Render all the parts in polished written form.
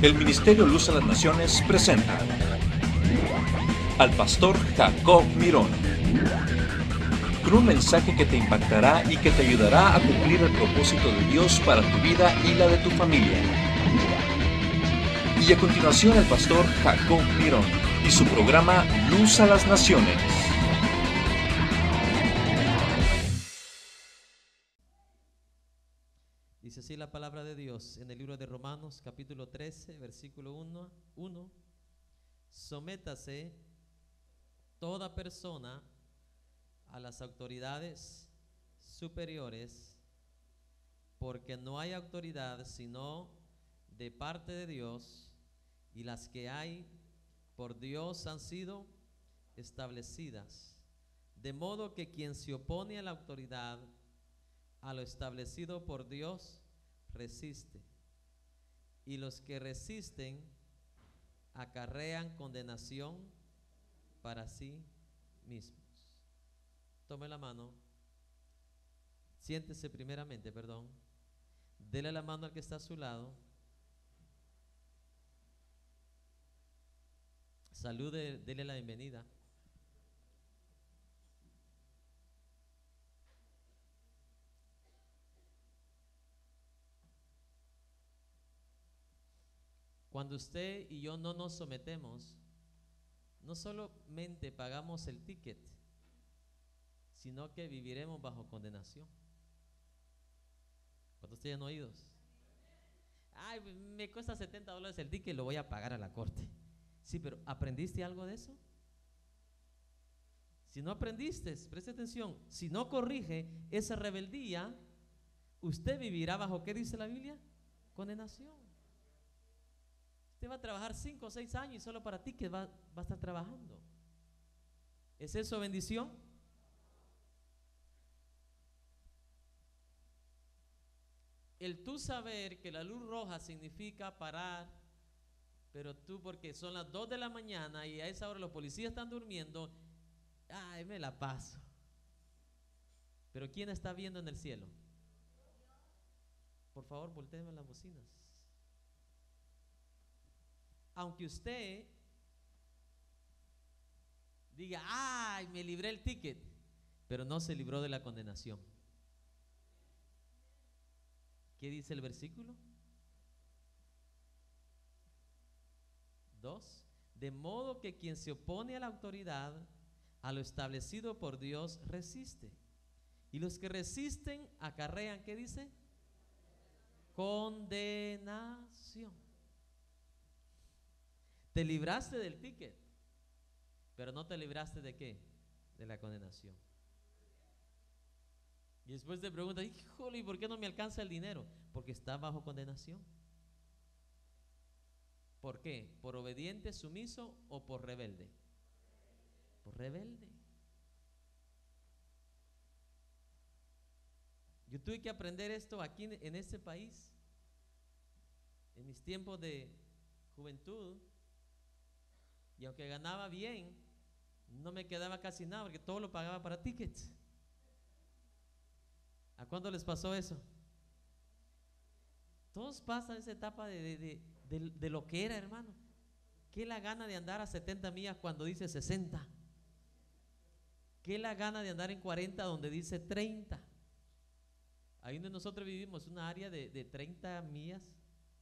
El Ministerio Luz a las Naciones presenta al pastor Jacob Mirón, con un mensaje que te impactará y que te ayudará a cumplir el propósito de Dios para tu vida y la de tu familia. Y a continuación el pastor Jacob Mirón y su programa Luz a las Naciones. Dice así la palabra de Dios en el libro de Romanos capítulo 13, versículo 1. Sométase toda persona a las autoridades superiores, porque no hay autoridad sino de parte de Dios, y las que hay por Dios han sido establecidas. De modo que quien se opone a la autoridad, a lo establecido por Dios, resiste, y los que resisten acarrean condenación para sí mismos. Tome la mano, siéntese primeramente, dele la mano al que está a su lado, salude, dele la bienvenida. Cuando usted y yo no nos sometemos, no solamente pagamos el ticket, sino que viviremos bajo condenación. ¿Cuántos tienen oídos? Ay, me cuesta $70 el ticket, lo voy a pagar a la corte. Sí, pero ¿aprendiste algo de eso? Si no aprendiste, preste atención, si no corrige esa rebeldía, usted vivirá bajo, ¿qué dice la Biblia? Condenación. Usted va a trabajar 5 o 6 años y solo para ti que va a estar trabajando. ¿Es eso bendición? El tú saber que la luz roja significa parar, pero tú porque son las 2 de la mañana y a esa hora los policías están durmiendo, ay, me la paso. Pero ¿quién está viendo en el cielo? Por favor, voltéenme las bocinas. Aunque usted diga, ay, me libré el ticket, pero no se libró de la condenación. ¿Qué dice el versículo? 2. De modo que quien se opone a la autoridad, a lo establecido por Dios, resiste. Y los que resisten acarrean, ¿qué dice? Condenación. Te libraste del ticket, pero no te libraste de ¿qué? De la condenación. Y después te preguntas, híjole, ¿y por qué no me alcanza el dinero? Porque está bajo condenación. ¿Por qué? ¿Por obediente, sumiso o por rebelde? Por rebelde. Yo tuve que aprender esto aquí en este país, en mis tiempos de juventud, y aunque ganaba bien, no me quedaba casi nada porque todo lo pagaba para tickets. ¿A cuándo les pasó eso? Todos pasan esa etapa de lo que era, hermano. ¿Qué la gana de andar a 70 millas cuando dice 60? ¿Qué la gana de andar en 40 donde dice 30? Ahí donde nosotros vivimos, una área de 30 millas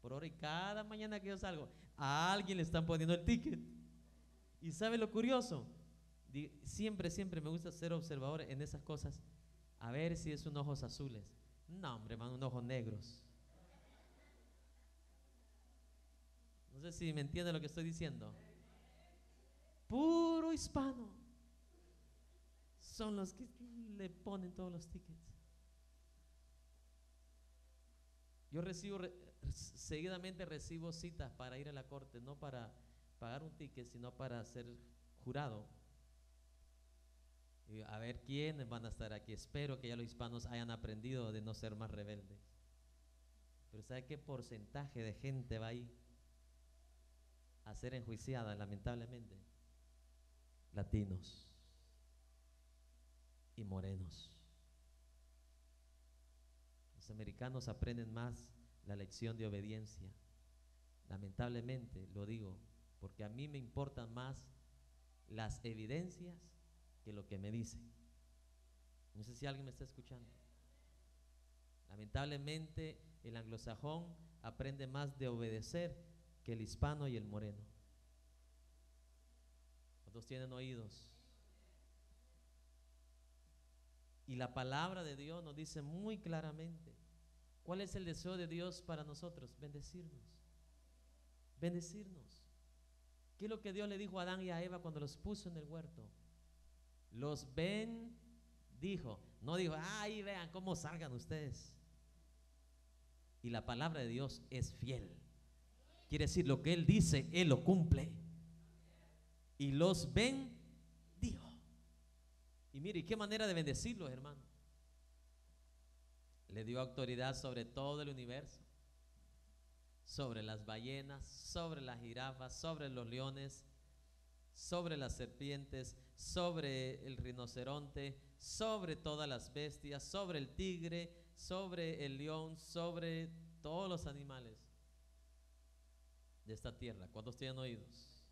por hora, y cada mañana que yo salgo, a alguien le están poniendo el ticket. ¿Y sabe lo curioso? Siempre me gusta ser observador en esas cosas, a ver si es unos ojos azules. No, hombre, man, unos ojos negros. No sé si me entiende lo que estoy diciendo. Puro hispano son los que le ponen todos los tickets. Yo seguidamente recibo citas para ir a la corte, no para pagar un ticket, sino para ser jurado. Y a ver quiénes van a estar aquí. Espero que ya los hispanos hayan aprendido de no ser más rebeldes. Pero ¿sabe qué porcentaje de gente va ahí a ser enjuiciada, lamentablemente? Latinos y morenos. Los americanos aprenden más la lección de obediencia Lamentablemente lo digo, porque a mí me importan más las evidencias que lo que me dicen. No sé si alguien me está escuchando. Lamentablemente el anglosajón aprende más de obedecer que el hispano y el moreno. ¿Cuántos tienen oídos? Y la palabra de Dios nos dice muy claramente, ¿cuál es el deseo de Dios para nosotros? Bendecirnos. Bendecirnos. ¿Qué es lo que Dios le dijo a Adán y a Eva cuando los puso en el huerto? Los bendijo. No dijo, ay, vean cómo salgan ustedes. Y la palabra de Dios es fiel. Quiere decir, lo que Él dice, Él lo cumple. Y los bendijo. Y mire, ¿qué manera de bendecirlos, hermano? Le dio autoridad sobre todo el universo, sobre las ballenas, sobre las jirafas, sobre los leones, sobre las serpientes, sobre el rinoceronte, sobre todas las bestias, sobre el tigre, sobre el león, sobre todos los animales de esta tierra. ¿Cuántos tienen oídos?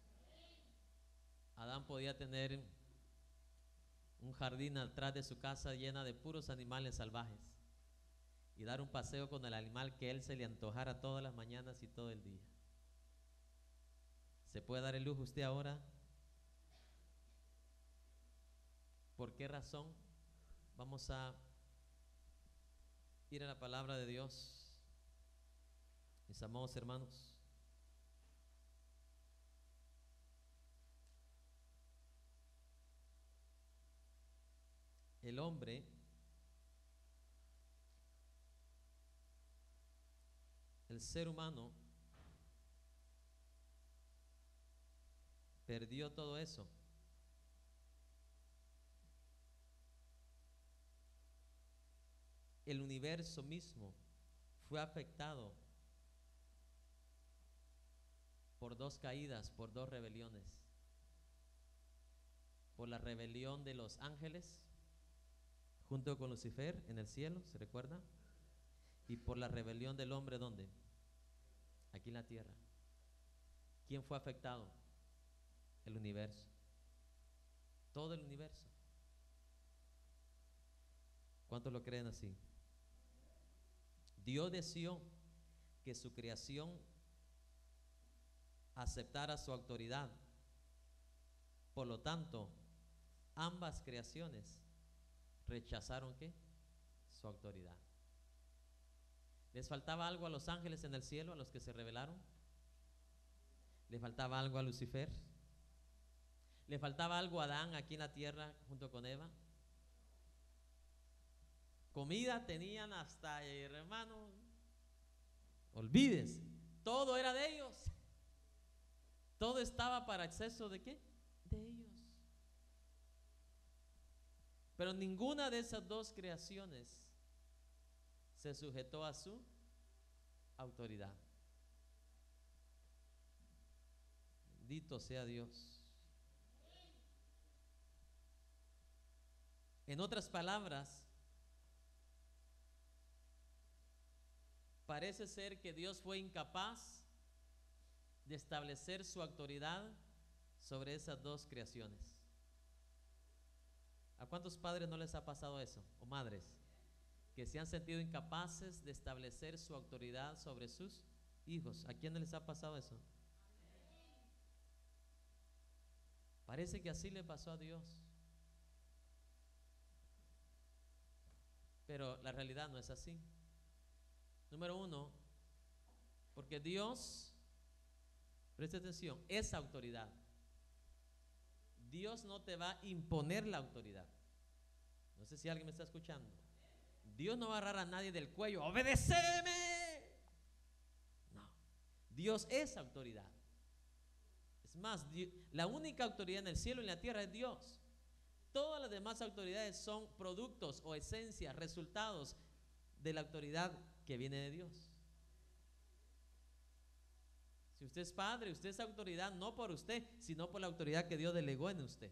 Adán podía tener un jardín atrás de su casa llena de puros animales salvajes y dar un paseo con el animal que él se le antojara todas las mañanas y todo el día. ¿Se puede dar el lujo usted ahora? ¿Por qué razón? Vamos a ir a la palabra de Dios, mis amados hermanos. El hombre el ser humano perdió todo eso. El universo mismo fue afectado por dos caídas, por dos rebeliones. Por la rebelión de los ángeles junto con Lucifer en el cielo, ¿se recuerda? Y por la rebelión del hombre, ¿dónde? Aquí en la tierra. ¿Quién fue afectado? El universo. Todo el universo. ¿Cuántos lo creen así? Dios deseó que su creación aceptara su autoridad. Por lo tanto, ambas creaciones rechazaron ¿qué? Su autoridad. ¿Les faltaba algo a los ángeles en el cielo, a los que se rebelaron? ¿Le faltaba algo a Lucifer? ¿Le faltaba algo a Adán aquí en la tierra junto con Eva? Comida tenían hasta, hermano, olvídense, todo era de ellos. Todo estaba para acceso ¿de qué? De ellos. Pero ninguna de esas dos creaciones se sujetó a su autoridad. Bendito sea Dios. En otras palabras, parece ser que Dios fue incapaz de establecer su autoridad sobre esas dos creaciones. ¿A cuántos padres no les ha pasado eso? O madres, que se han sentido incapaces de establecer su autoridad sobre sus hijos. ¿A quiénes les ha pasado eso? Parece que así le pasó a Dios. Pero la realidad no es así. Número uno, porque Dios, preste atención, es autoridad. Dios no te va a imponer la autoridad. No sé si alguien me está escuchando. Dios no va a agarrar a nadie del cuello, ¡obedéceme! No, Dios es autoridad. Es más, la única autoridad en el cielo y en la tierra es Dios. Todas las demás autoridades son productos o esencias, resultados de la autoridad que viene de Dios. Si usted es padre, usted es autoridad no por usted, sino por la autoridad que Dios delegó en usted.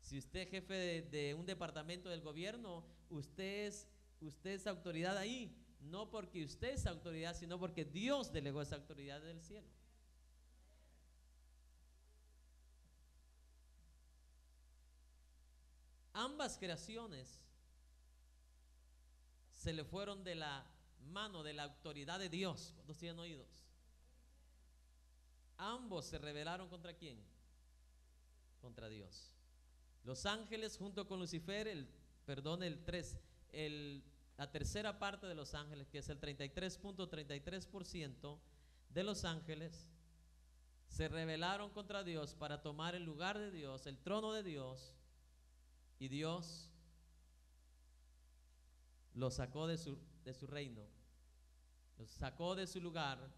Si usted es jefe de un departamento del gobierno, usted es autoridad ahí, no porque usted es autoridad, sino porque Dios delegó esa autoridad del cielo. Ambas creaciones se le fueron de la mano de la autoridad de Dios. ¿Cuántos tienen oídos? Ambos se rebelaron ¿contra quién? Contra Dios. Los ángeles junto con Lucifer, la tercera parte de los ángeles, que es el 33.33% de los ángeles, se rebelaron contra Dios para tomar el lugar de Dios, el trono de Dios, y Dios los sacó de su reino, los sacó de su lugar,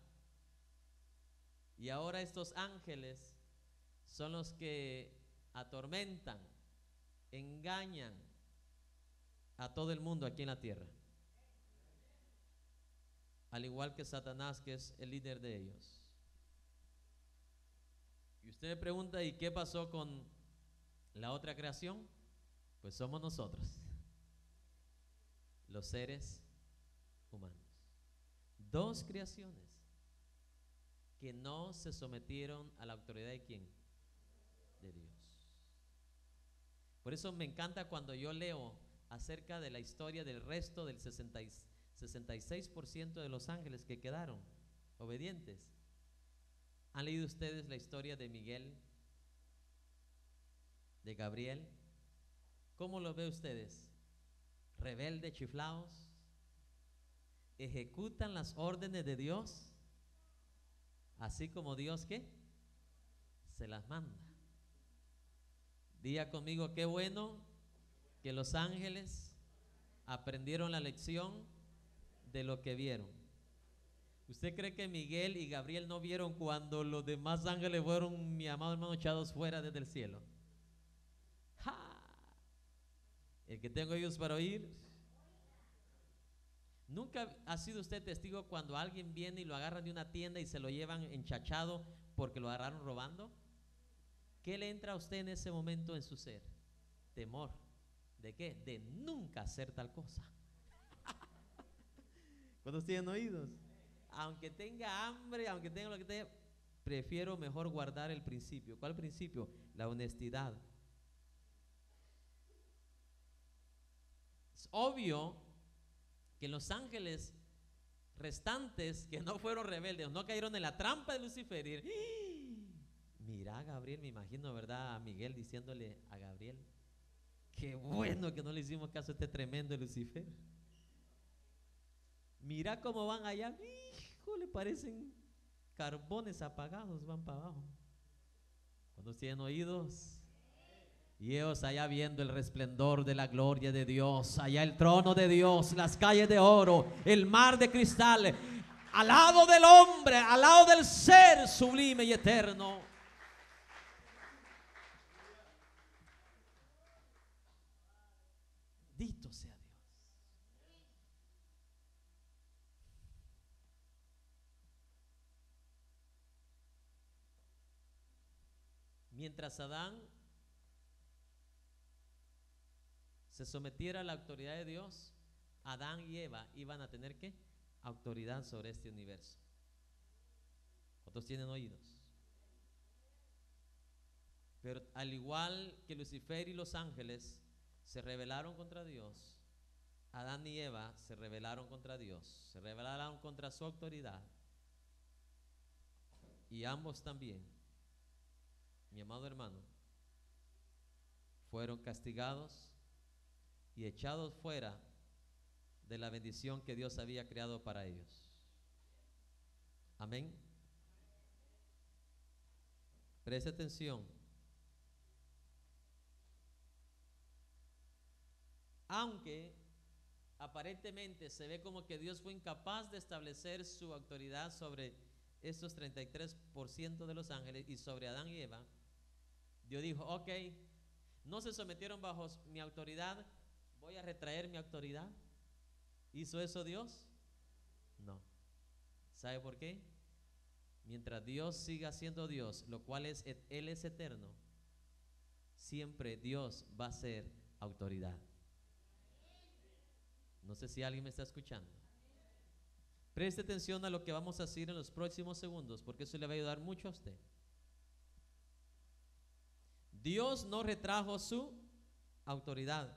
y ahora estos ángeles son los que atormentan, engañan a todo el mundo aquí en la tierra, al igual que Satanás, que es el líder de ellos. Y usted me pregunta, ¿y qué pasó con la otra creación? Pues somos nosotros, los seres humanos. Dos creaciones que no se sometieron a la autoridad de ¿quién? De Dios. Por eso me encanta cuando yo leo acerca de la historia del resto del 66% de los ángeles que quedaron obedientes. ¿Han leído ustedes la historia de Miguel, de Gabriel? ¿Cómo lo ven ustedes? Rebeldes, chiflados, ejecutan las órdenes de Dios, así como Dios ¿qué? Se las manda. Diga conmigo, qué bueno que los ángeles aprendieron la lección de lo que vieron. ¿Usted cree que Miguel y Gabriel no vieron cuando los demás ángeles fueron, mi amado hermano, echados fuera desde el cielo? ¡Ja! El que tengo oídos para oír. ¿Nunca ha sido usted testigo cuando alguien viene y lo agarran de una tienda y se lo llevan enchachado porque lo agarraron robando? ¿Qué le entra a usted en ese momento en su ser? Temor. ¿De qué? De nunca hacer tal cosa. ¿Cuántos tienen oídos? Aunque tenga hambre, aunque tenga lo que tenga, prefiero mejor guardar el principio. ¿Cuál principio? La honestidad. Es obvio que los ángeles restantes que no fueron rebeldes, no cayeron en la trampa de Lucifer. Mira, Gabriel, me imagino, ¿verdad? A Miguel diciéndole a Gabriel, qué bueno que no le hicimos caso a este tremendo Lucifer. Mira cómo van allá, hijo, le parecen carbones apagados, van para abajo. Cuando tienen oídos, y ellos allá viendo el resplendor de la gloria de Dios, allá el trono de Dios, las calles de oro, el mar de cristal, al lado del hombre, al lado del ser sublime y eterno. Bendito sea Dios. Mientras Adán se sometiera a la autoridad de Dios, Adán y Eva iban a tener ¿qué? Autoridad sobre este universo. ¿Cuántos tienen oídos? Pero al igual que Lucifer y los ángeles se rebelaron contra Dios, Adán y Eva se rebelaron contra Dios, se rebelaron contra su autoridad, y ambos también, mi amado hermano, fueron castigados y echados fuera de la bendición que Dios había creado para ellos. Amén. Preste atención. Aunque aparentemente se ve como que Dios fue incapaz de establecer su autoridad sobre estos 33% de los ángeles y sobre Adán y Eva, Dios dijo, ok, no se sometieron bajo mi autoridad, voy a retraer mi autoridad. ¿Hizo eso Dios? No. ¿Sabe por qué? Mientras Dios siga siendo Dios, lo cual es, Él es eterno, siempre Dios va a ser autoridad. No sé si alguien me está escuchando. Preste atención a lo que vamos a decir en los próximos segundos, porque eso le va a ayudar mucho a usted. Dios no retrajo su autoridad.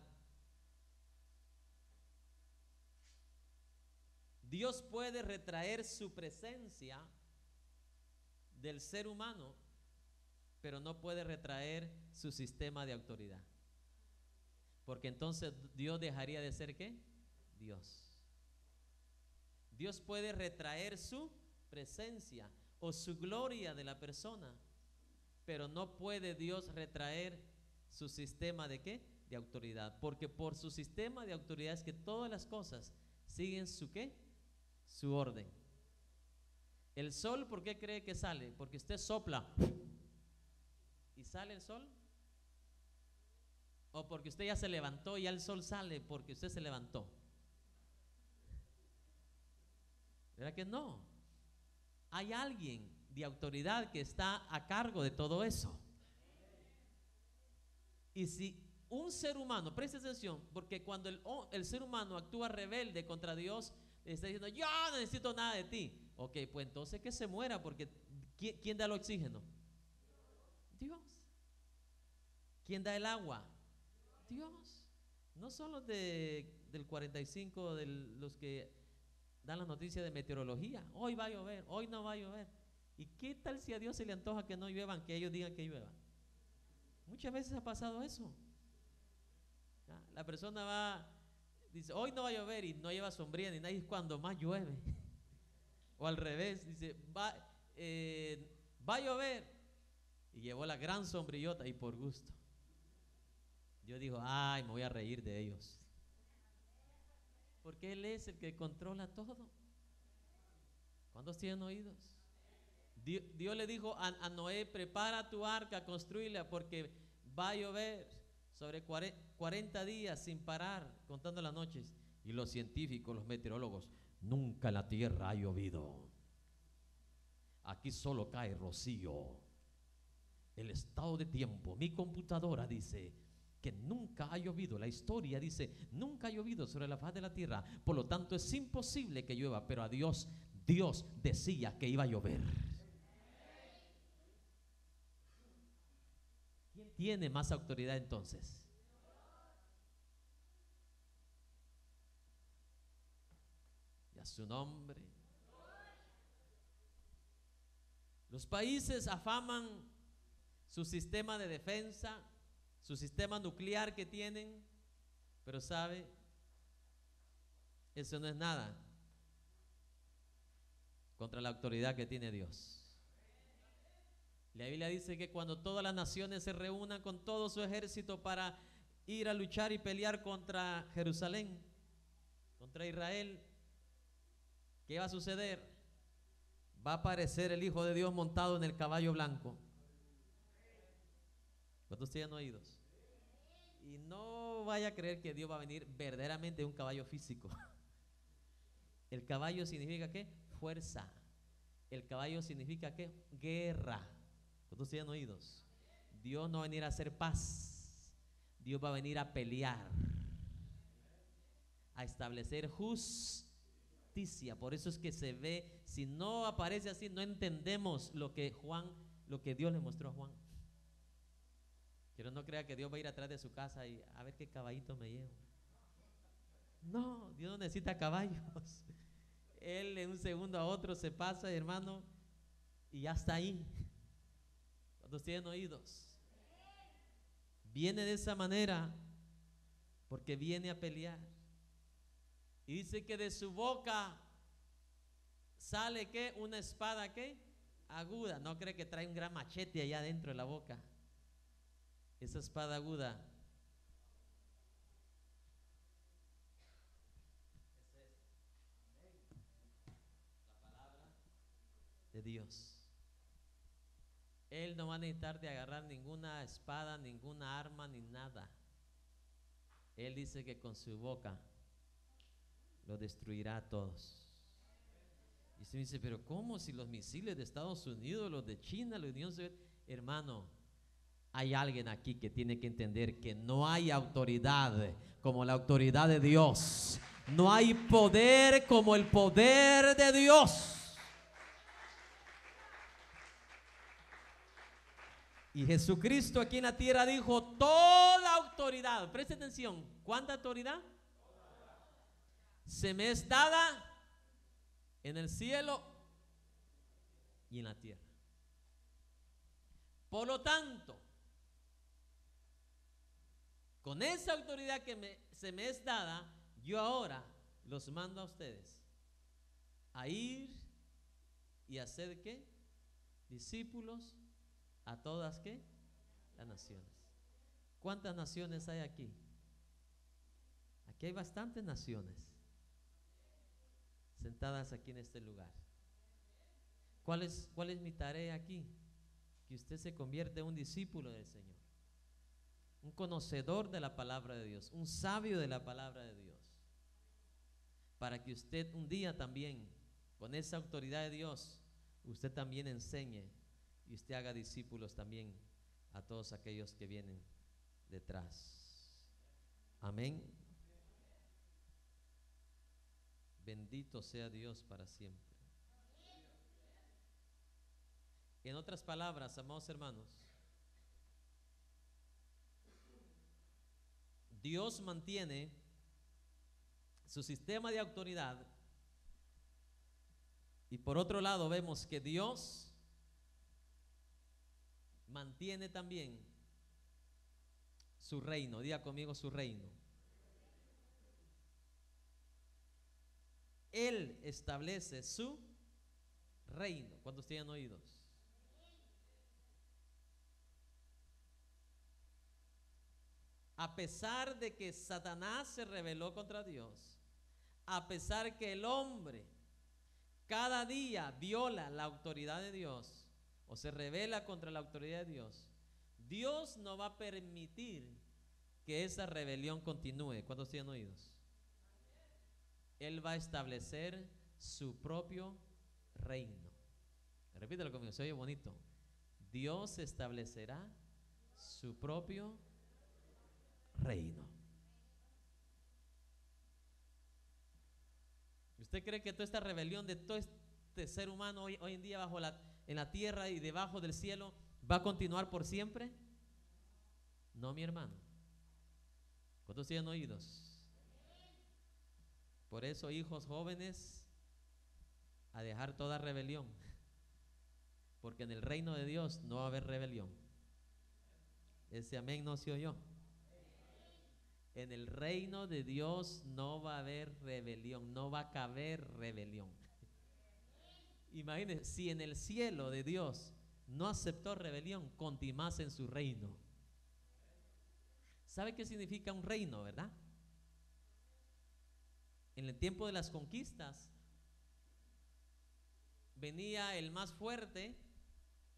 Dios puede retraer su presencia del ser humano, pero no puede retraer su sistema de autoridad. Porque entonces Dios dejaría de ser ¿qué? Dios. Dios puede retraer su presencia o su gloria de la persona, pero no puede Dios retraer su sistema de ¿qué? De autoridad. Porque por su sistema de autoridad es que todas las cosas siguen su ¿qué? Su orden. El sol, ¿por qué cree que sale? Porque usted sopla y sale el sol. O porque usted ya se levantó y ya el sol sale porque usted se levantó. ¿Verdad que no? Hay alguien de autoridad que está a cargo de todo eso. Y si un ser humano, preste atención, porque cuando el ser humano actúa rebelde contra Dios, le está diciendo, yo no necesito nada de ti. Ok, pues entonces que se muera, porque ¿quién da el oxígeno? Dios. ¿Quién da el agua? Dios. No son los del 45, de los que dan las noticias de meteorología. Hoy va a llover, hoy no va a llover. ¿Y qué tal si a Dios se le antoja que no lluevan, que ellos digan que llueva? Muchas veces ha pasado eso. La persona va, dice, hoy no va a llover y no lleva sombrilla ni nada, y es cuando más llueve. O al revés, dice, va a llover y llevó la gran sombrillota y por gusto. Dios dijo, ay, me voy a reír de ellos. Porque Él es el que controla todo. ¿Cuántos tienen oídos? Dios le dijo a Noé, prepara tu arca, construíla, porque va a llover sobre 40 días sin parar, contando las noches. Y los científicos, los meteorólogos, nunca en la tierra ha llovido. Aquí solo cae rocío. El estado de tiempo, mi computadora dice que nunca ha llovido. La historia dice, nunca ha llovido sobre la faz de la tierra. Por lo tanto, es imposible que llueva. Pero a Dios decía que iba a llover. ¿Quién tiene más autoridad entonces? Y a su nombre. Los países afaman su sistema de defensa, su sistema nuclear que tienen, pero sabe, eso no es nada contra la autoridad que tiene Dios. La Biblia dice que cuando todas las naciones se reúnan con todo su ejército para ir a luchar y pelear contra Jerusalén, contra Israel, ¿qué va a suceder? Va a aparecer el Hijo de Dios montado en el caballo blanco. ¿Cuántos tienen oídos? Y no vaya a creer que Dios va a venir verdaderamente en un caballo físico. El caballo significa ¿qué? Fuerza. El caballo significa ¿qué? Guerra. ¿Cuántos tienen oídos? Dios no va a venir a hacer paz. Dios va a venir a pelear, a establecer justicia. Por eso es que se ve, si no aparece así, no entendemos lo que Dios le mostró a Juan. Pero no crea que Dios va a ir atrás de su casa y a ver qué caballito me llevo. No, Dios no necesita caballos. Él de un segundo a otro se pasa, hermano, y ya está ahí. ¿Cuántos tienen oídos? Viene de esa manera porque viene a pelear. Y dice que de su boca sale ¿qué? Una espada ¿qué? Aguda. No cree que trae un gran machete allá dentro de la boca. Esa espada aguda es la palabra de Dios. Él no va a necesitar de agarrar ninguna espada, ninguna arma, ni nada. Él dice que con su boca lo destruirá a todos. Y usted dice, pero ¿cómo si los misiles de Estados Unidos, los de China, los de Unión Soviética? Hermano, hay alguien aquí que tiene que entender que no hay autoridad como la autoridad de Dios. No hay poder como el poder de Dios. Y Jesucristo aquí en la tierra dijo: toda autoridad, preste atención, ¿cuánta autoridad? Se me es dada en el cielo y en la tierra. Por lo tanto, con esa autoridad que se me es dada, yo ahora los mando a ustedes a ir y hacer ¿qué? Discípulos a todas ¿qué? Las naciones. ¿Cuántas naciones hay aquí? Aquí hay bastantes naciones sentadas aquí en este lugar. ¿Cuál es mi tarea aquí? Que usted se convierta en un discípulo del Señor, un conocedor de la palabra de Dios, un sabio de la palabra de Dios, para que usted un día también, con esa autoridad de Dios, usted también enseñe y usted haga discípulos también a todos aquellos que vienen detrás. Amén. Bendito sea Dios para siempre. En otras palabras, amados hermanos, Dios mantiene su sistema de autoridad, y por otro lado vemos que Dios mantiene también su reino. Diga conmigo: su reino. Él establece su reino. ¿Cuántos tienen oídos? A pesar de que Satanás se rebeló contra Dios, a pesar que el hombre cada día viola la autoridad de Dios o se rebela contra la autoridad de Dios, Dios no va a permitir que esa rebelión continúe. ¿Cuántos tienen oídos? Él va a establecer su propio reino. Repítelo conmigo, se oye bonito. Dios establecerá su propio reino. ¿Usted cree que toda esta rebelión de todo este ser humano hoy en día en la tierra y debajo del cielo va a continuar por siempre? No, mi hermano. ¿Cuántos tienen oídos? Por eso, hijos jóvenes, a dejar toda rebelión, porque en el reino de Dios no va a haber rebelión. Ese amén no se oyó. En el reino de Dios no va a haber rebelión, no va a caber rebelión. Imagínense, si en el cielo de Dios no aceptó rebelión, con más en su reino. ¿Sabe qué significa un reino, verdad? En el tiempo de las conquistas, venía el más fuerte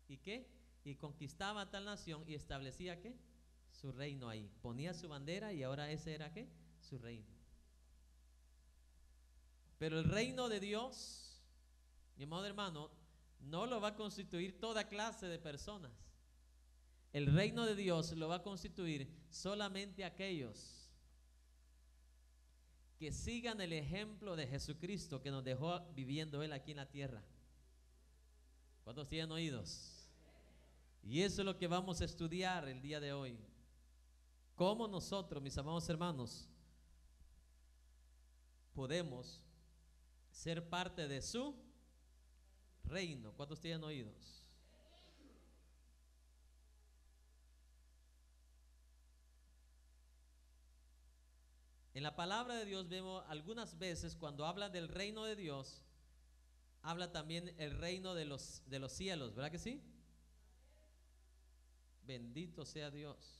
y ¿qué? Y conquistaba tal nación y establecía ¿qué? Su reino ahí. Ponía su bandera y ahora ese era ¿qué? Su reino. Pero el reino de Dios, mi amado hermano, no lo va a constituir toda clase de personas. El reino de Dios lo va a constituir solamente aquellos que sigan el ejemplo de Jesucristo que nos dejó viviendo Él aquí en la tierra. ¿Cuántos tienen oídos? Y eso es lo que vamos a estudiar el día de hoy. Cómo nosotros, mis amados hermanos, podemos ser parte de su reino. ¿Cuántos tienen oídos? En la palabra de Dios vemos algunas veces cuando habla del reino de Dios, habla también el reino de los cielos, ¿verdad que sí? Bendito sea Dios.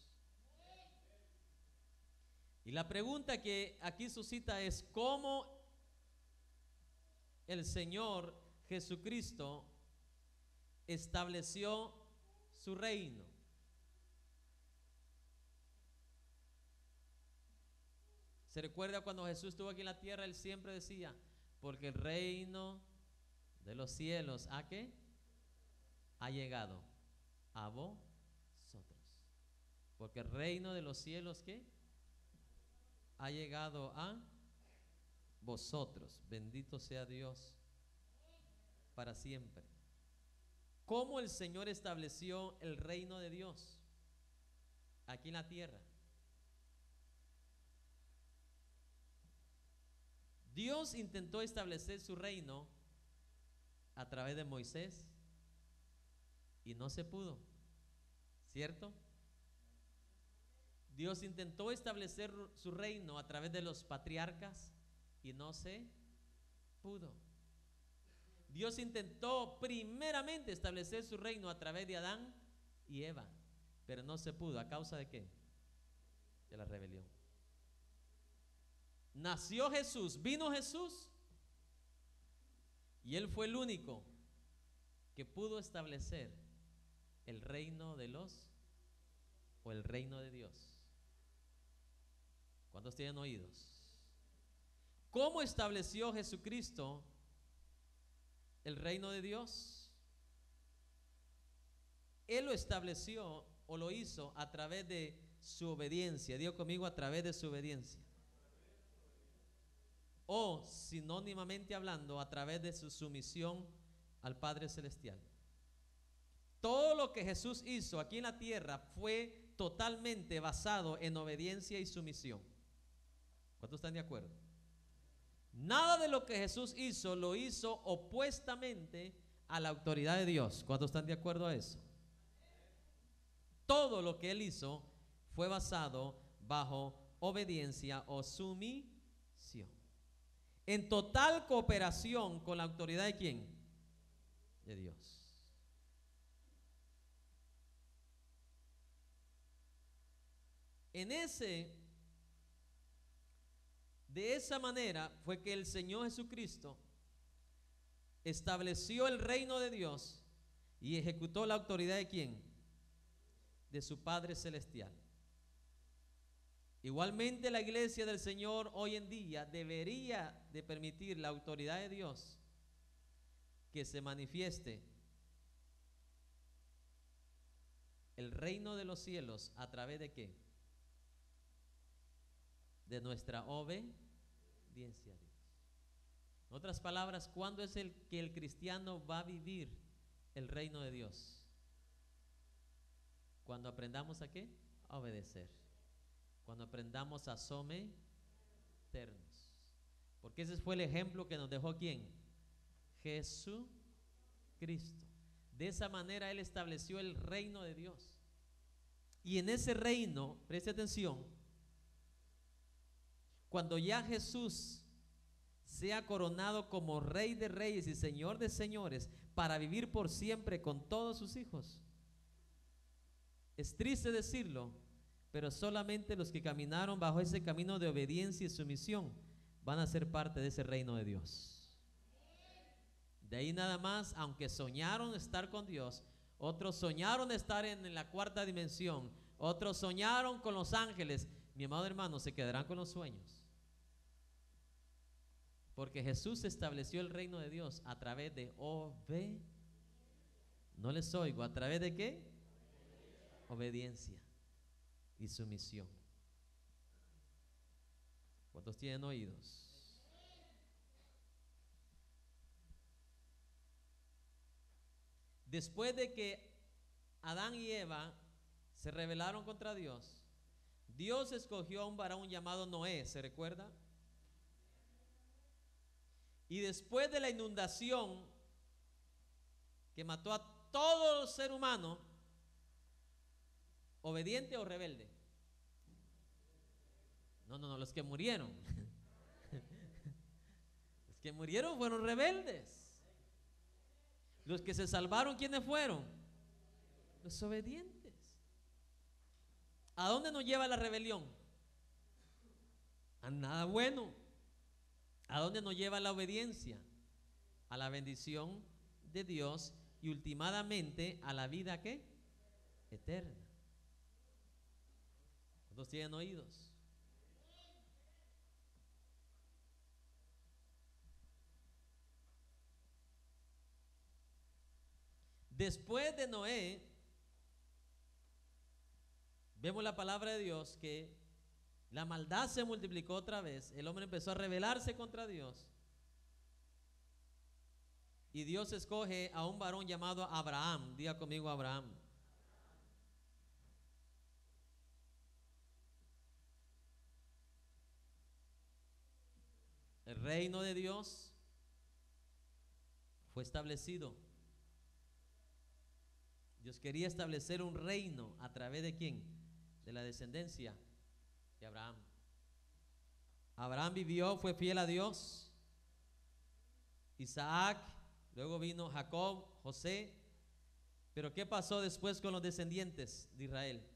Y la pregunta que aquí suscita es: ¿cómo el Señor Jesucristo estableció su reino? ¿Se recuerda cuando Jesús estuvo aquí en la tierra? Él siempre decía: porque el reino de los cielos, ¿a qué? Ha llegado a vosotros. Porque el reino de los cielos, ¿qué? Ha llegado a vosotros. Bendito sea Dios para siempre. ¿Cómo el Señor estableció el reino de Dios aquí en la tierra? Dios intentó establecer su reino a través de Moisés y no se pudo, ¿cierto? Dios intentó establecer su reino a través de los patriarcas y no se pudo. Dios intentó primeramente establecer su reino a través de Adán y Eva, pero no se pudo. ¿A causa de qué? De la rebelión. Nació Jesús, vino Jesús, y Él fue el único que pudo establecer el reino de los, o el reino de Dios. ¿Cuántos tienen oídos? ¿Cómo estableció Jesucristo el reino de Dios? Él lo estableció o lo hizo a través de su obediencia. Digo conmigo, a través de su obediencia. O sinónimamente hablando, a través de su sumisión al Padre Celestial. Todo lo que Jesús hizo aquí en la tierra fue totalmente basado en obediencia y sumisión. ¿Cuántos están de acuerdo? Nada de lo que Jesús hizo lo hizo opuestamente a la autoridad de Dios. ¿Cuántos están de acuerdo a eso? Todo lo que Él hizo fue basado bajo obediencia o sumisión, en total cooperación con la autoridad de ¿quién? De Dios. De esa manera fue que el Señor Jesucristo estableció el reino de Dios y ejecutó la autoridad de ¿quién? De su Padre Celestial. Igualmente la iglesia del Señor hoy en día debería de permitir la autoridad de Dios que se manifieste el reino de los cielos a través de ¿qué? De nuestra obediencia a Dios. En otras palabras, ¿cuándo es el que el cristiano va a vivir el reino de Dios? Cuando aprendamos ¿a qué? A obedecer. Cuando aprendamos a someternos. Porque ese fue el ejemplo que nos dejó ¿quién? Jesucristo. De esa manera Él estableció el reino de Dios. Y en ese reino, preste atención, cuando ya Jesús sea coronado como Rey de Reyes y Señor de Señores para vivir por siempre con todos sus hijos, es triste decirlo, pero solamente los que caminaron bajo ese camino de obediencia y sumisión van a ser parte de ese reino de Dios. De ahí nada más, aunque soñaron estar con Dios, otros soñaron estar en la cuarta dimensión, otros soñaron con los ángeles, mi amado hermano, se quedarán con los sueños. Porque Jesús estableció el reino de Dios a través de no les oigo, ¿a través de qué? Obediencia y sumisión. ¿Cuántos tienen oídos? Después de que Adán y Eva se rebelaron contra Dios, Dios escogió a un varón llamado Noé, ¿se recuerda? Y después de la inundación que mató a todo ser humano, ¿obediente o rebelde? No, los que murieron. Los que murieron fueron rebeldes. Los que se salvaron, ¿quiénes fueron? Los obedientes. ¿A dónde nos lleva la rebelión? A nada bueno. ¿A dónde nos lleva la obediencia? A la bendición de Dios y últimamente a la vida ¿qué? Eterna. ¿Cuántos tienen oídos? Después de Noé, vemos la palabra de Dios que La maldad se multiplicó otra vez. El hombre empezó a rebelarse contra Dios. Y Dios escoge a un varón llamado Abraham. Diga conmigo Abraham. El reino de Dios fue establecido. Dios quería establecer un reino a través de ¿quién? De la descendencia de Abraham. Abraham vivió, fue fiel a Dios. Isaac, luego vino Jacob, José. Pero ¿qué pasó después con los descendientes de Israel?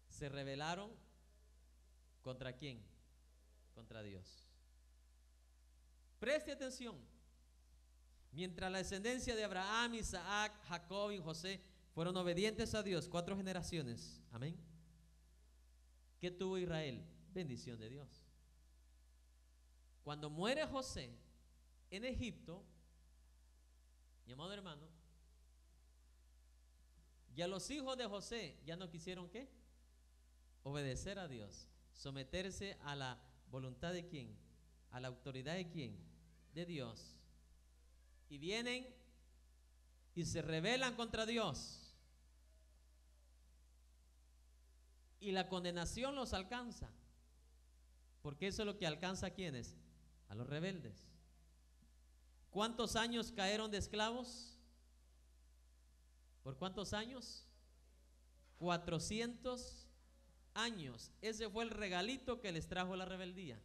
Se rebelaron ¿contra quién? Contra Dios. Preste atención. Mientras la descendencia de Abraham, Isaac, Jacob y José fueron obedientes a Dios, 4 generaciones. Amén. ¿Qué tuvo Israel? Bendición de Dios. Cuando muere José en Egipto, mi amado hermano, ya los hijos de José ya no quisieron ¿qué? Obedecer a Dios, someterse a la voluntad de quién, a la autoridad de quién, de Dios. Y vienen y se rebelan contra Dios. Y la condenación los alcanza. Porque eso es lo que alcanza a quienes, a los rebeldes. ¿Cuántos años cayeron de esclavos? ¿Por cuántos años? 400 años. Ese fue el regalito que les trajo la rebeldía.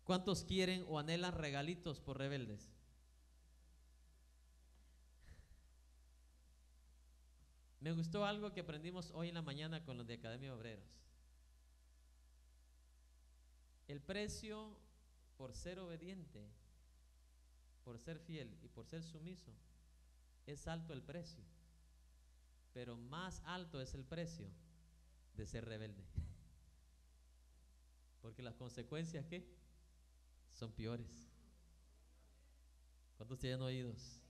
¿Cuántos quieren o anhelan regalitos por rebeldes? Me gustó algo que aprendimos hoy en la mañana con los de Academia de Obreros. El precio por ser obediente, por ser fiel y por ser sumiso, es alto el precio, pero más alto es el precio de ser rebelde. Porque las consecuencias, ¿qué? Son peores. ¿Cuántos tienen oídos?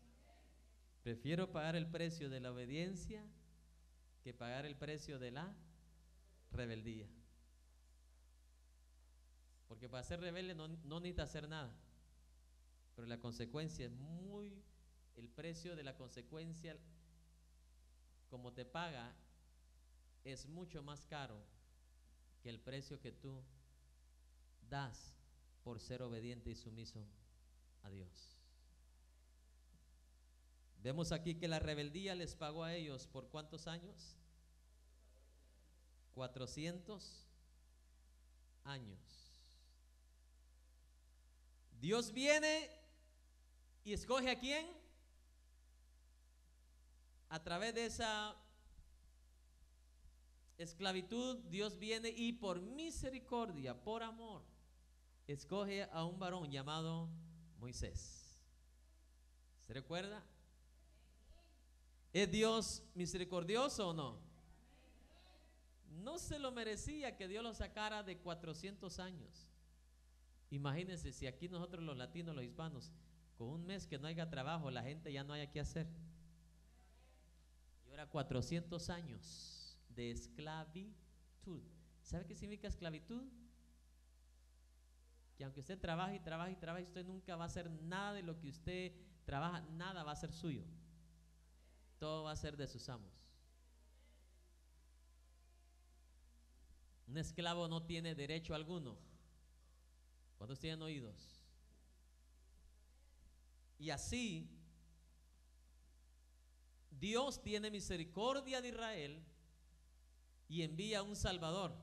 Prefiero pagar el precio de la obediencia que pagar el precio de la rebeldía. Porque para ser rebelde no necesita hacer nada. Pero la consecuencia es el precio de la consecuencia, como te paga, es mucho más caro que el precio que tú das por ser obediente y sumiso a Dios. Vemos aquí que la rebeldía les pagó a ellos ¿por cuántos años? 400 años. Dios viene y escoge a quién. A través de esa esclavitud, Dios viene y por misericordia, por amor, escoge a un varón llamado Moisés. ¿Se recuerda? ¿Es Dios misericordioso o no? No se lo merecía que Dios lo sacara de 400 años. Imagínense si aquí nosotros los latinos, los hispanos, con un mes que no haya trabajo, la gente ya no haya qué hacer. Y ahora 400 años de esclavitud. ¿Sabe qué significa esclavitud? Que aunque usted trabaje y trabaje y trabaje, usted nunca va a hacer nada de lo que usted trabaja, nada va a ser suyo. Todo va a ser de sus amos. Un esclavo no tiene derecho alguno. ¿Cuántos tienen oídos? Y así, Dios tiene misericordia de Israel y envía un Salvador.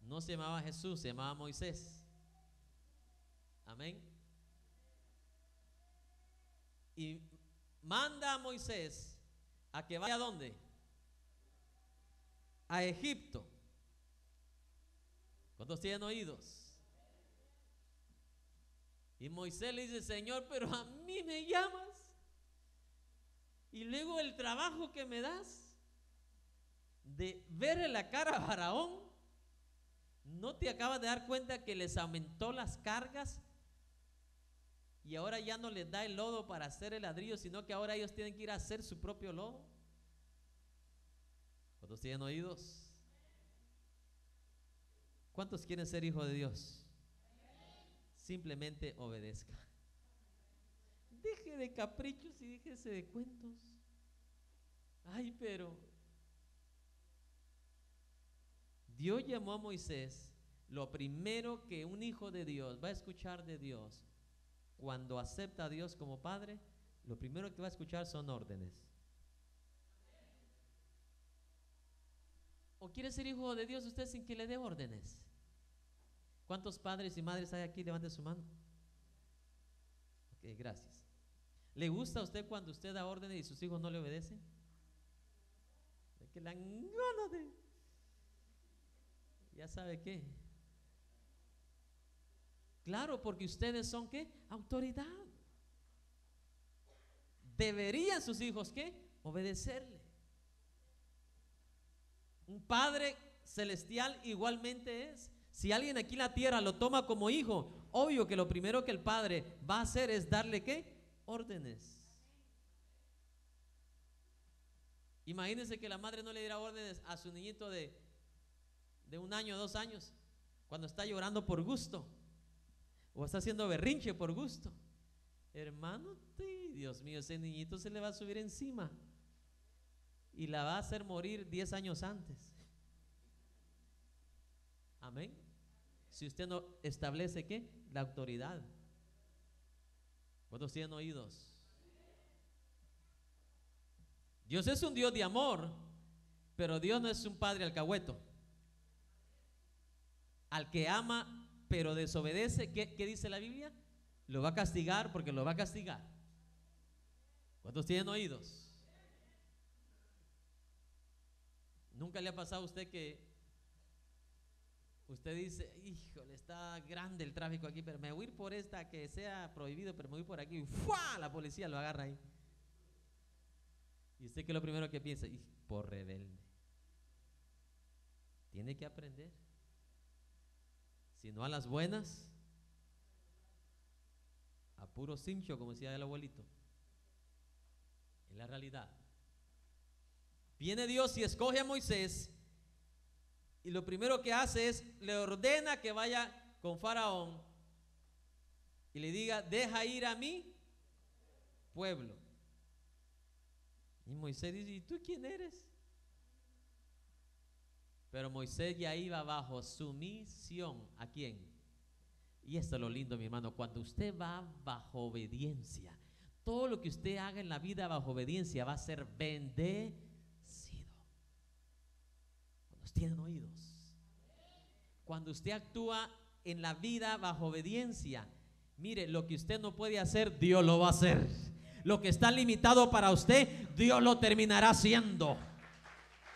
No se llamaba Jesús, se llamaba Moisés. Amén. Y manda a Moisés a que vaya ¿a dónde? A Egipto. ¿Cuántos tienen oídos? Y Moisés le dice: Señor, pero a mí me llamas y luego el trabajo que me das de verle la cara a Faraón, ¿no te acabas de dar cuenta que les aumentó las cargas? Y ahora ya no les da el lodo para hacer el ladrillo, sino que ahora ellos tienen que ir a hacer su propio lodo. ¿Cuántos tienen oídos? ¿Cuántos quieren ser hijos de Dios? Simplemente obedezca. Deje de caprichos y déjese de cuentos. Ay, pero Dios llamó a Moisés. Lo primero que un hijo de Dios va a escuchar de Dios cuando acepta a Dios como Padre, lo primero que va a escuchar son órdenes. ¿O quiere ser hijo de Dios usted sin que le dé órdenes? ¿Cuántos padres y madres hay aquí? Levante su mano. Ok, gracias. ¿Le gusta a usted cuando usted da órdenes y sus hijos no le obedecen? Es que la gana de... ¿Ya sabe qué? Claro, porque ustedes son ¿qué? Autoridad. ¿Deberían sus hijos qué? Obedecerle. Un padre celestial igualmente es. Si alguien aquí en la tierra lo toma como hijo, obvio que lo primero que el padre va a hacer es darle ¿qué? Órdenes. Imagínense que la madre no le diera órdenes a su niñito de 1 año, 2 años, cuando está llorando por gusto o está haciendo berrinche por gusto. Hermano, Dios mío, ese niñito se le va a subir encima y la va a hacer morir 10 años antes. Amén. Si usted no establece ¿qué? La autoridad. ¿Cuántos tienen oídos? Dios es un Dios de amor, pero Dios no es un padre alcahueto. Al que ama pero desobedece, ¿qué dice la Biblia? Lo va a castigar porque lo va a castigar. ¿Cuántos tienen oídos? ¿Nunca le ha pasado a usted que usted dice, híjole, está grande el tráfico aquí, pero me voy a ir por esta que sea prohibido, pero me voy por aquí, y ¡fua! La policía lo agarra ahí? ¿Y usted qué es lo primero que piensa? Por rebelde. Tiene que aprender. Si no a las buenas, a puro cincho, como decía el abuelito. Es la realidad. Viene Dios y escoge a Moisés, y lo primero que hace es, le ordena que vaya con Faraón y le diga, deja ir a mi pueblo. Y Moisés dice, ¿y tú quién eres? Pero Moisés ya iba bajo sumisión. ¿A quién? Y esto es lo lindo, mi hermano, cuando usted va bajo obediencia, todo lo que usted haga en la vida bajo obediencia va a ser bendecido. ¿Cuántos tienen oídos? Cuando usted actúa en la vida bajo obediencia, mire, lo que usted no puede hacer, Dios lo va a hacer. Lo que está limitado para usted, Dios lo terminará haciendo.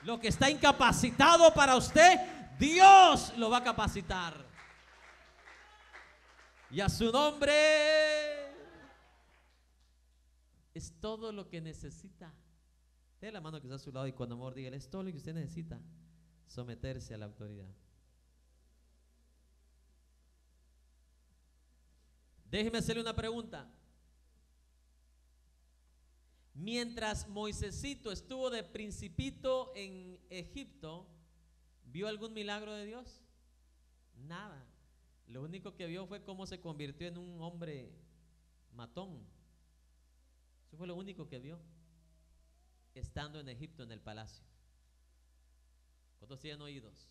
Lo que está incapacitado para usted, Dios lo va a capacitar. Y a su nombre es todo lo que necesita. Dé la mano que está a su lado y con amor dígale, es todo lo que usted necesita. Someterse a la autoridad. Déjeme hacerle una pregunta. Mientras Moisésito estuvo de principito en Egipto, ¿vio algún milagro de Dios? Nada. Lo único que vio fue cómo se convirtió en un hombre matón. Eso fue lo único que vio estando en Egipto, en el palacio. ¿Cuántos tienen oídos?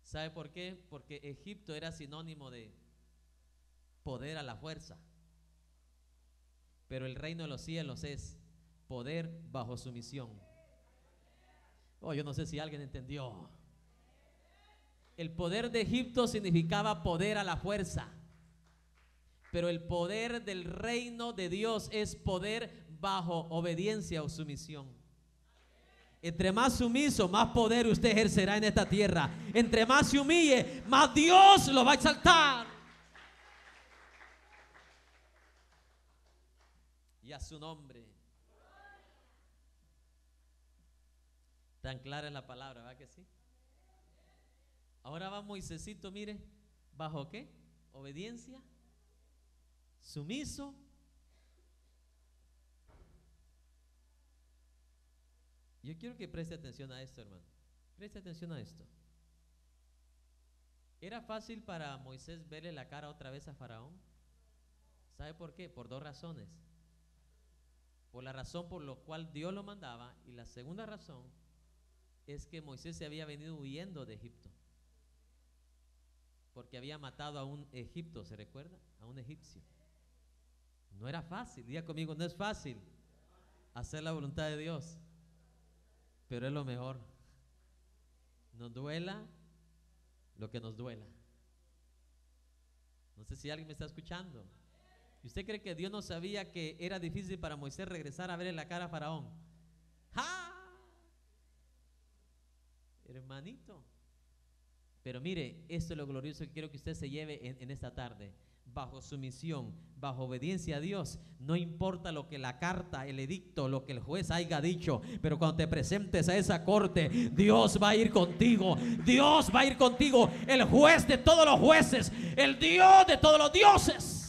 ¿Sabe por qué? Porque Egipto era sinónimo de poder a la fuerza. Pero el reino de los cielos es poder bajo sumisión. Oh, yo no sé si alguien entendió. El poder de Egipto significaba poder a la fuerza. Pero el poder del reino de Dios es poder bajo obediencia o sumisión. Entre más sumiso, más poder usted ejercerá en esta tierra. Entre más se humille, más Dios lo va a exaltar. Y a su nombre. Tan clara es la palabra, ¿verdad que sí? Ahora va Moisésito, mire, ¿bajo qué? Obediencia, sumiso. Yo quiero que preste atención a esto, hermano. Preste atención a esto. ¿Era fácil para Moisés verle la cara otra vez a Faraón? ¿Sabe por qué? Por dos razones. Por la razón por la cual Dios lo mandaba, y la segunda razón es que Moisés se había venido huyendo de Egipto, porque había matado a un egipto, ¿se recuerda? A un egipcio. No era fácil, diga conmigo, no es fácil hacer la voluntad de Dios, pero es lo mejor. Nos duela lo que nos duela. No sé si alguien me está escuchando. ¿Y usted cree que Dios no sabía que era difícil para Moisés regresar a verle la cara a Faraón? ¡Ja! Hermanito. Pero mire, esto es lo glorioso que quiero que usted se lleve en esta tarde. Bajo sumisión, bajo obediencia a Dios, no importa lo que la carta, el edicto, lo que el juez haya dicho, pero cuando te presentes a esa corte, Dios va a ir contigo. Dios va a ir contigo, el juez de todos los jueces, el Dios de todos los dioses.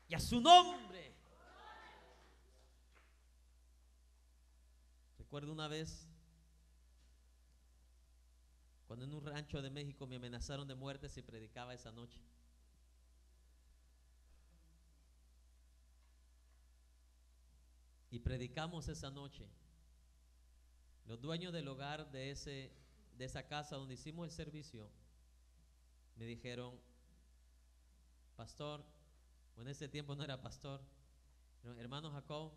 Y a su nombre. Recuerdo una vez cuando en un rancho de México me amenazaron de muerte si predicaba esa noche. Y predicamos esa noche. Los dueños del hogar de esa casa donde hicimos el servicio me dijeron: pastor, en ese tiempo no era pastor, pero hermano Jacob,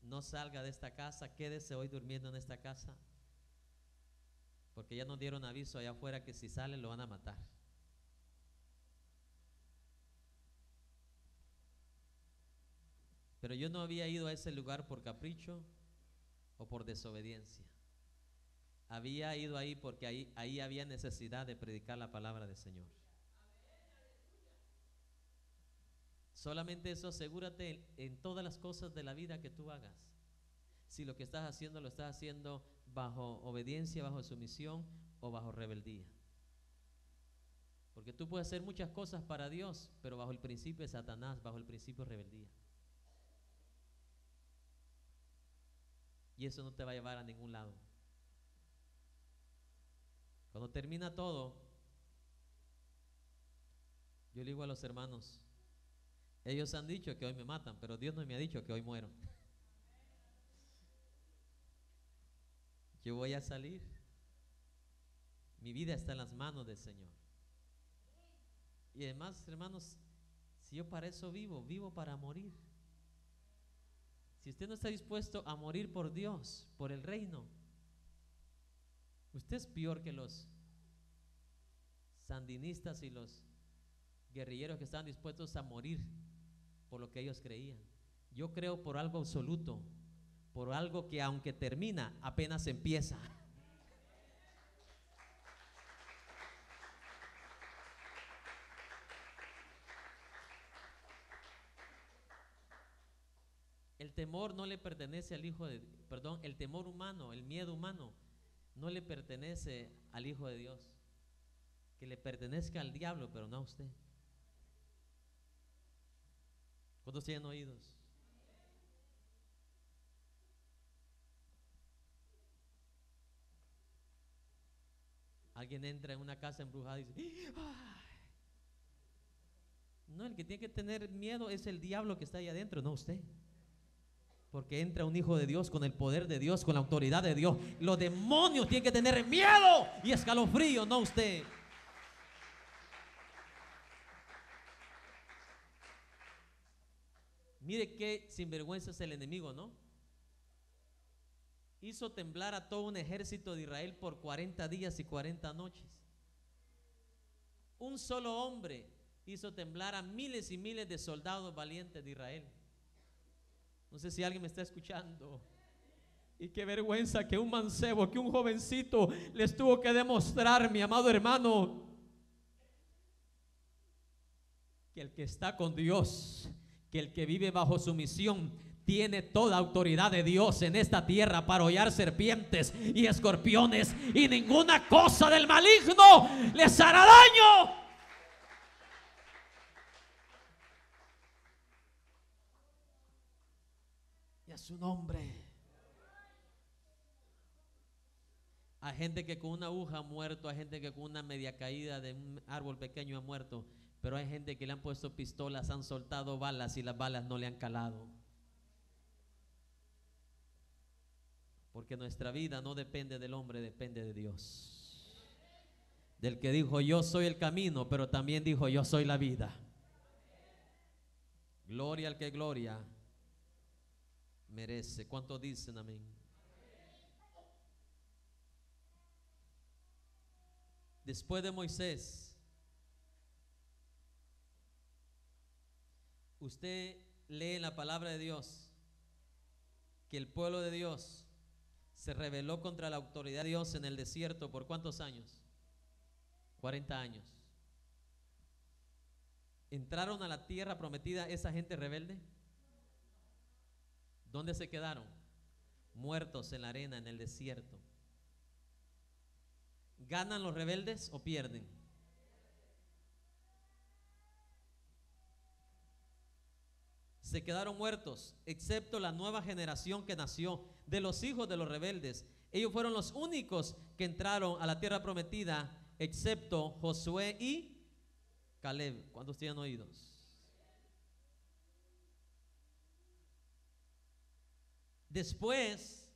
no salga de esta casa, quédese hoy durmiendo en esta casa, porque ya nos dieron aviso allá afuera que si sale lo van a matar. Pero yo no había ido a ese lugar por capricho o por desobediencia. Había ido ahí porque ahí había necesidad de predicar la palabra del Señor. Solamente eso, asegúrate en todas las cosas de la vida que tú hagas. Si lo que estás haciendo lo estás haciendo bajo obediencia, bajo sumisión o bajo rebeldía. Porque tú puedes hacer muchas cosas para Dios, pero bajo el principio de Satanás, bajo el principio de rebeldía. Y eso no te va a llevar a ningún lado. Cuando termina todo, yo le digo a los hermanos: ellos han dicho que hoy me matan, pero Dios no me ha dicho que hoy muero. Yo voy a salir. Mi vida está en las manos del Señor. Y además, hermanos, si yo para eso vivo, vivo para morir. Si usted no está dispuesto a morir por Dios, por el reino, usted es peor que los sandinistas y los guerrilleros que estaban dispuestos a morir por lo que ellos creían. Yo creo por algo absoluto, por algo que aunque termina, apenas empieza. El temor no le pertenece al Hijo de, el temor humano, el miedo humano no le pertenece al Hijo de Dios. Que le pertenezca al diablo, pero no a usted. ¿Cuántos tienen oídos? Alguien entra en una casa embrujada y dice: ¡ay! No, el que tiene que tener miedo es el diablo que está ahí adentro, no usted. Porque entra un hijo de Dios con el poder de Dios, con la autoridad de Dios. Los demonios tienen que tener miedo y escalofrío, no usted. Mire qué sinvergüenza es el enemigo, ¿no? Hizo temblar a todo un ejército de Israel por 40 días y 40 noches. Un solo hombre hizo temblar a miles y miles de soldados valientes de Israel. No sé si alguien me está escuchando. Y qué vergüenza que un mancebo, que un jovencito les tuvo que demostrar, mi amado hermano, que el que está con Dios, que el que vive bajo su misión, tiene toda autoridad de Dios en esta tierra para hollar serpientes y escorpiones, y ninguna cosa del maligno les hará daño. su nombre. Hay gente que con una aguja ha muerto, hay gente que con una media caída de un árbol pequeño ha muerto, pero hay gente que le han puesto pistolas, han soltado balas y las balas no le han calado. Porque nuestra vida no depende del hombre, depende de Dios. Del que dijo, yo soy el camino, pero también dijo, yo soy la vida. Gloria al que gloria merece. ¿Cuántos dicen amén? Después de Moisés, usted lee en la palabra de Dios que el pueblo de Dios se rebeló contra la autoridad de Dios en el desierto. ¿Por cuántos años? 40 años. ¿Entraron a la tierra prometida esa gente rebelde? ¿Dónde se quedaron? Muertos en la arena, en el desierto. ¿Ganan los rebeldes o pierden? Se quedaron muertos, excepto la nueva generación que nació de los hijos de los rebeldes. Ellos fueron los únicos que entraron a la tierra prometida, excepto Josué y Caleb. ¿Cuántos tienen oídos? Después,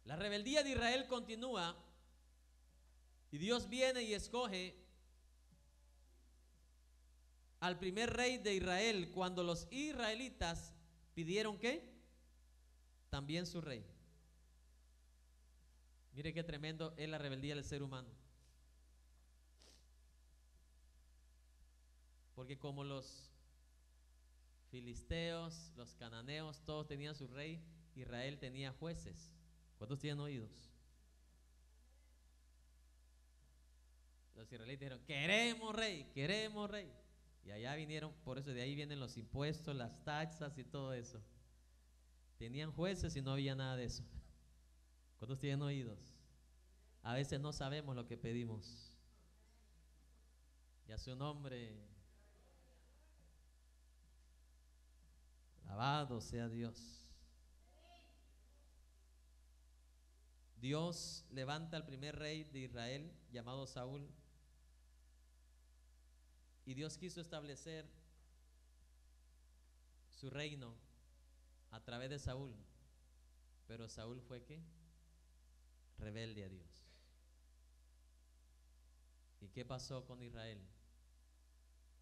la rebeldía de Israel continúa y Dios viene y escoge al primer rey de Israel cuando los israelitas pidieron ¿qué? También su rey. Mire qué tremendo es la rebeldía del ser humano. Porque como los filisteos, los cananeos, todos tenían su rey, Israel tenía jueces. ¿Cuántos tienen oídos? Los israelitas dijeron, queremos rey, queremos rey. Y allá vinieron, por eso de ahí vienen los impuestos, las taxas y todo eso. Tenían jueces y no había nada de eso. ¿Cuántos tienen oídos? A veces no sabemos lo que pedimos. Y a su nombre, alabado sea Dios. Dios levanta al primer rey de Israel llamado Saúl. Y Dios quiso establecer su reino a través de Saúl. Pero Saúl fue ¿qué? Rebelde a Dios. ¿Y qué pasó con Israel?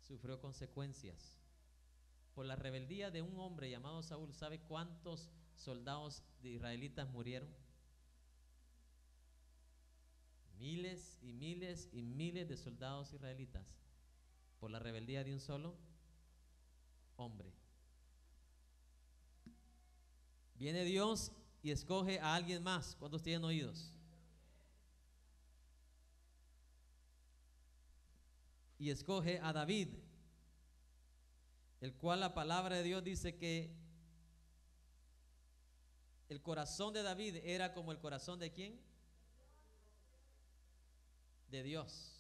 Sufrió consecuencias. Por la rebeldía de un hombre llamado Saúl, ¿sabe cuántos soldados de israelitas murieron? Miles y miles y miles de soldados israelitas por la rebeldía de un solo hombre. Viene Dios y escoge a alguien más. ¿Cuántos tienen oídos? Y escoge a David, el cual la palabra de Dios dice que el corazón de David era como el corazón de ¿quién? De Dios.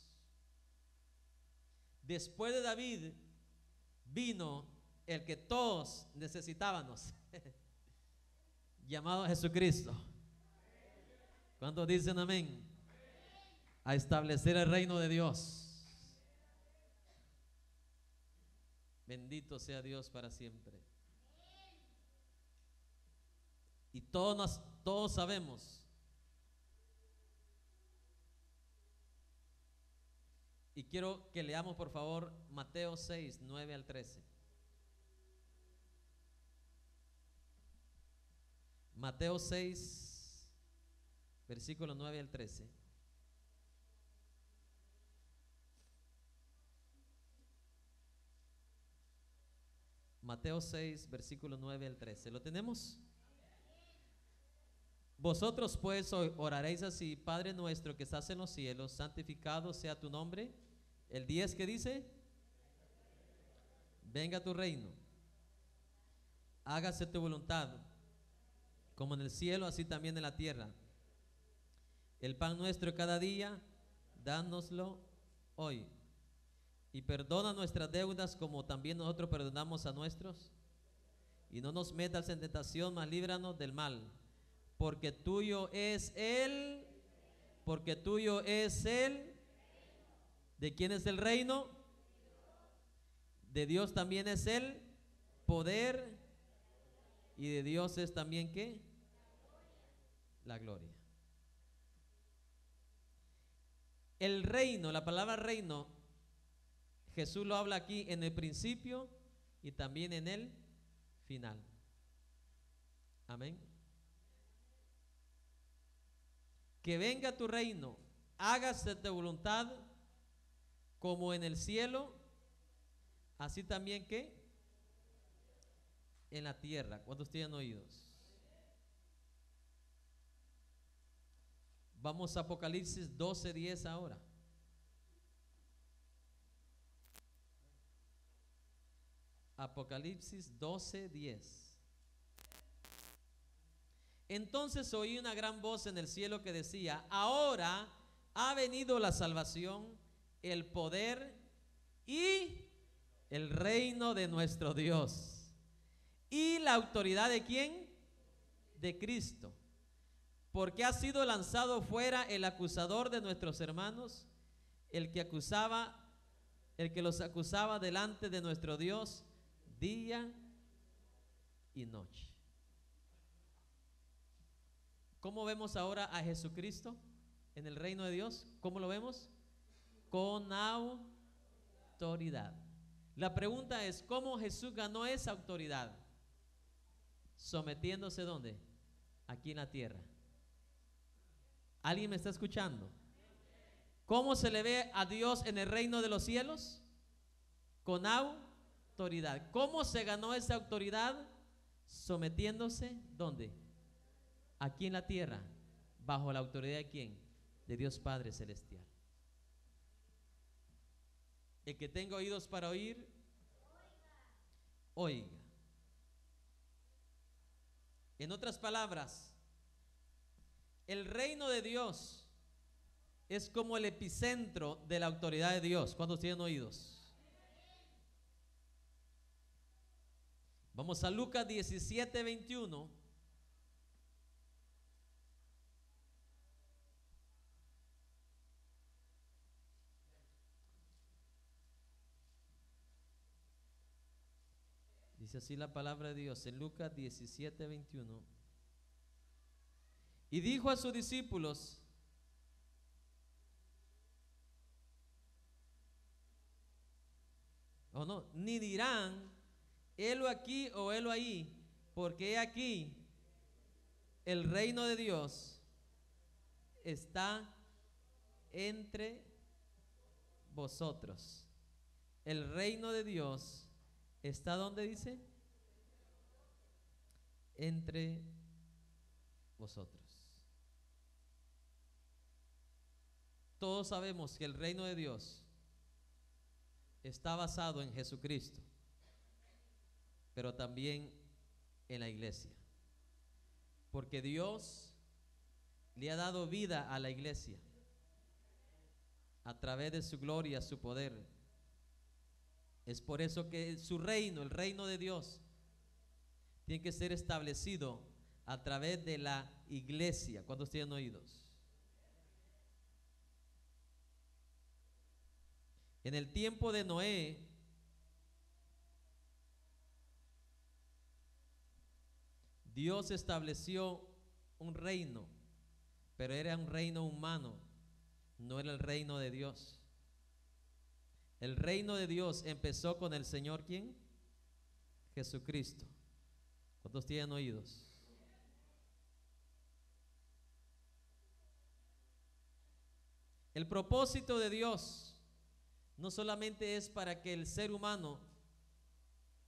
Después de David vino el que todos necesitábamos, llamado Jesucristo. ¿Cuántos dicen amén? A establecer el reino de Dios. Bendito sea Dios para siempre. Y todos sabemos y quiero que leamos por favor Mateo 6, 9 al 13. Mateo 6, versículo 9 al 13. Mateo 6, versículo 9 al 13. ¿Lo tenemos? Vosotros pues oraréis así: Padre nuestro que estás en los cielos, santificado sea tu nombre. El 10 que dice: venga tu reino, hágase tu voluntad, como en el cielo, así también en la tierra. El pan nuestro cada día, dánoslo hoy. Y perdona nuestras deudas como también nosotros perdonamos a nuestros. y no nos metas en tentación, mas líbranos del mal. Porque tuyo es el, porque tuyo es el, ¿de quién es el reino? De Dios también es el poder, y de Dios es también ¿qué? La gloria. El reino, la palabra reino, Jesús lo habla aquí en el principio y también en el final. Amén. Que venga tu reino, hágase tu voluntad como en el cielo, así también que en la tierra. ¿Cuántos tienen oídos? Vamos a Apocalipsis 12:10 ahora. Apocalipsis 12:10. Entonces oí una gran voz en el cielo que decía: ahora ha venido la salvación, el poder y el reino de nuestro Dios y la autoridad ¿de quién? De Cristo. Porque ha sido lanzado fuera el acusador de nuestros hermanos, el que los acusaba delante de nuestro Dios día y noche. ¿Cómo vemos ahora a Jesucristo en el reino de Dios? ¿Cómo lo vemos? Con autoridad. La pregunta es, ¿cómo Jesús ganó esa autoridad? Sometiéndose ¿dónde? Aquí en la tierra. ¿Alguien me está escuchando? ¿Cómo se le ve a Dios en el reino de los cielos? Con autoridad. ¿Cómo se ganó esa autoridad? Sometiéndose ¿dónde? Aquí en la tierra. ¿Bajo la autoridad de quién? De Dios Padre Celestial. El que tenga oídos para oír, oiga. En otras palabras, el reino de Dios es como el epicentro de la autoridad de Dios. ¿Cuántos tienen oídos? Vamos a Lucas 17:21. Dice así la palabra de Dios en Lucas 17:21. Y dijo a sus discípulos: o no, ni dirán, helo aquí o helo ahí, porque he aquí, el reino de Dios está entre vosotros. El reino de Dios está donde dice, entre vosotros. Todos sabemos que el reino de Dios está basado en Jesucristo, pero también en la iglesia, porque Dios le ha dado vida a la iglesia a través de su gloria, su poder. Es por eso que su reino, el reino de Dios, tiene que ser establecido a través de la iglesia. ¿Cuántos tienen oídos? En el tiempo de Noé, Dios estableció un reino, pero era un reino humano, no era el reino de Dios. El reino de Dios empezó con el Señor, ¿quién? Jesucristo. ¿Cuántos tienen oídos? El propósito de Dios no solamente es para que el ser humano,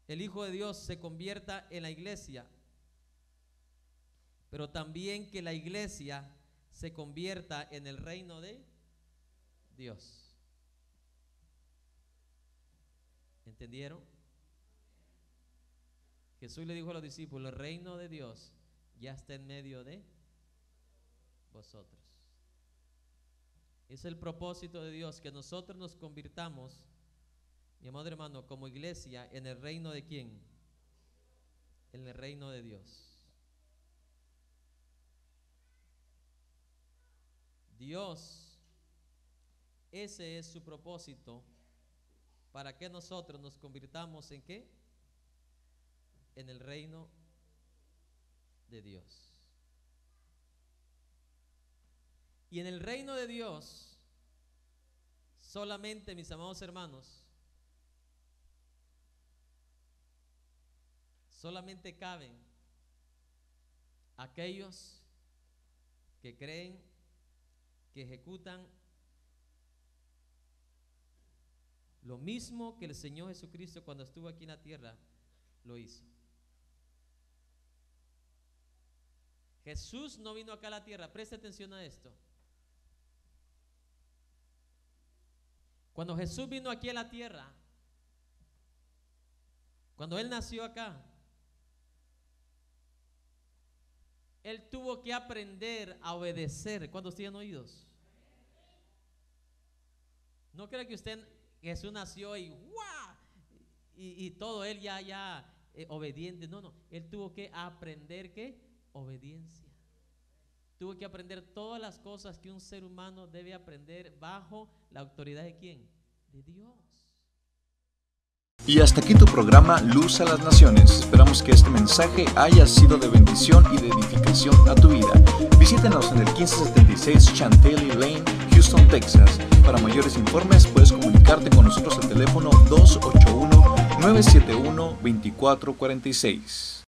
el Hijo de Dios, se convierta en la iglesia, pero también que la iglesia se convierta en el reino de Dios. ¿Entendieron? Jesús le dijo a los discípulos: el reino de Dios ya está en medio de vosotros. Es el propósito de Dios, que nosotros nos convirtamos, mi amado hermano, como iglesia, en el reino de ¿quién? en el reino de Dios. Dios, ese es su propósito, para que nosotros nos convirtamos en ¿qué? En el reino de Dios. Y en el reino de Dios, solamente, mis amados hermanos, solamente caben aquellos que creen, que ejecutan lo mismo que el Señor Jesucristo cuando estuvo aquí en la tierra lo hizo. Jesús no vino acá a la tierra, preste atención a esto. Cuando Jesús vino aquí a la tierra, cuando Él nació acá, Él tuvo que aprender a obedecer. ¿Cuántos tienen oídos? No creo que Jesús nació y ¡guau! Y todo Él ya obediente. No, Él tuvo que aprender ¿qué? Obediencia. Tuvo que aprender todas las cosas que un ser humano debe aprender bajo la autoridad ¿de quién? De Dios. Y hasta aquí tu programa Luz a las Naciones. Esperamos que este mensaje haya sido de bendición y de edificación a tu vida. Visítenos en el 1576 Chantilly Lane, Houston, Texas. Para mayores informes puedes comunicarte con nosotros al teléfono 281-971-2446.